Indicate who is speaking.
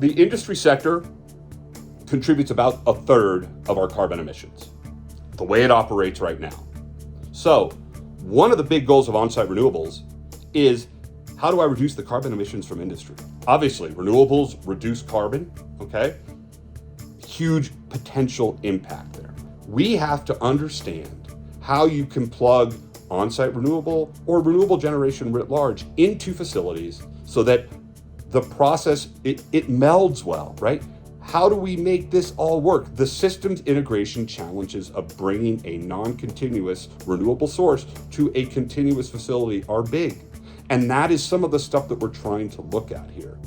Speaker 1: the industry sector contributes about a third of our carbon emissions, the way it operates right now. So one of the big goals of on-site renewables is, how do I reduce the carbon emissions from industry? Obviously, renewables reduce carbon, okay? Huge potential impact there. We have to understand how you can plug on-site renewable or renewable generation writ large into facilities so that the process, it melds well, right? How do we make this all work? The systems integration challenges of bringing a non-continuous renewable source to a continuous facility are big. And that is some of the stuff that we're trying to look at here.